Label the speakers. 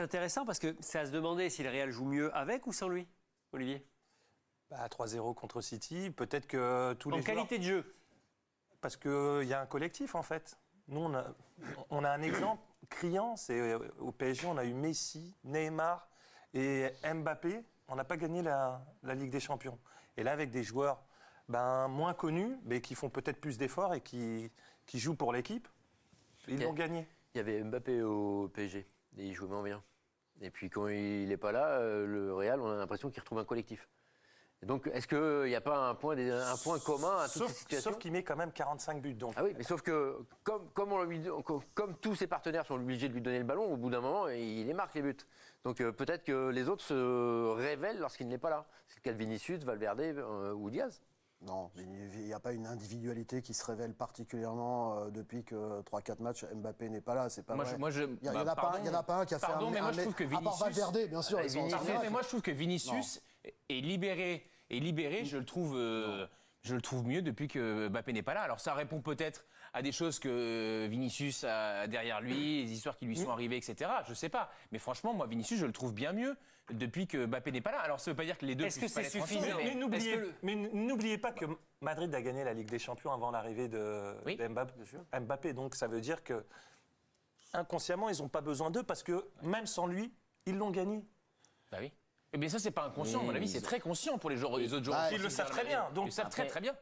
Speaker 1: C'est intéressant parce que c'est à se demander si le Real joue mieux avec ou sans lui, Olivier.
Speaker 2: 3-0 contre City, peut-être que tous les joueurs...
Speaker 1: En qualité de jeu.
Speaker 2: Parce qu'il y a un collectif, en fait. Nous, on a un exemple criant, c'est au PSG, on a eu Messi, Neymar et Mbappé. On n'a pas gagné la Ligue des Champions. Et là, avec des joueurs moins connus, mais qui font peut-être plus d'efforts et qui jouent pour l'équipe, ils l'ont gagné.
Speaker 3: Il y avait Mbappé au PSG, et il jouait moins bien. Et puis quand il n'est pas là, le Real, on a l'impression qu'il retrouve un collectif. Et donc, est-ce qu'il n'y a pas un point commun à toutes ces situations ?
Speaker 2: Sauf qu'il met quand même 45 buts. Donc.
Speaker 3: Ah oui, mais sauf que, comme tous ses partenaires sont obligés de lui donner le ballon, au bout d'un moment, il les marque les buts. Donc peut-être que les autres se révèlent lorsqu'il n'est pas là. C'est le cas de Vinicius, Valverde ou Diaz.
Speaker 4: Non, il n'y a pas une individualité qui se révèle particulièrement depuis que 3-4 matchs, Mbappé n'est pas là, c'est pas vrai. Il n'y en a pas un qui a fait
Speaker 5: mais moi je trouve que Vinicius...
Speaker 4: À part Valverde, bien sûr.
Speaker 5: Mais moi je trouve que Vinicius est libéré, je le trouve mieux depuis que Mbappé n'est pas là. Alors ça répond peut-être à des choses que Vinicius a derrière lui, les histoires qui lui sont arrivées, etc. Je sais pas. Mais franchement, moi, Vinicius, je le trouve bien mieux depuis que Mbappé n'est pas là. Alors ça veut pas dire que les deux
Speaker 1: Est-ce que c'est suffisant?
Speaker 2: Mais n'oubliez pas que Madrid a gagné la Ligue des Champions avant l'arrivée de Mbappé. Donc ça veut dire que inconsciemment, ils n'ont pas besoin d'eux parce que même sans lui, ils l'ont gagné.
Speaker 5: Bah oui. Mais ça, c'est pas inconscient, à mon avis, c'est très conscient pour les autres joueurs.
Speaker 2: Ils le savent très bien.
Speaker 5: Ils le savent très bien.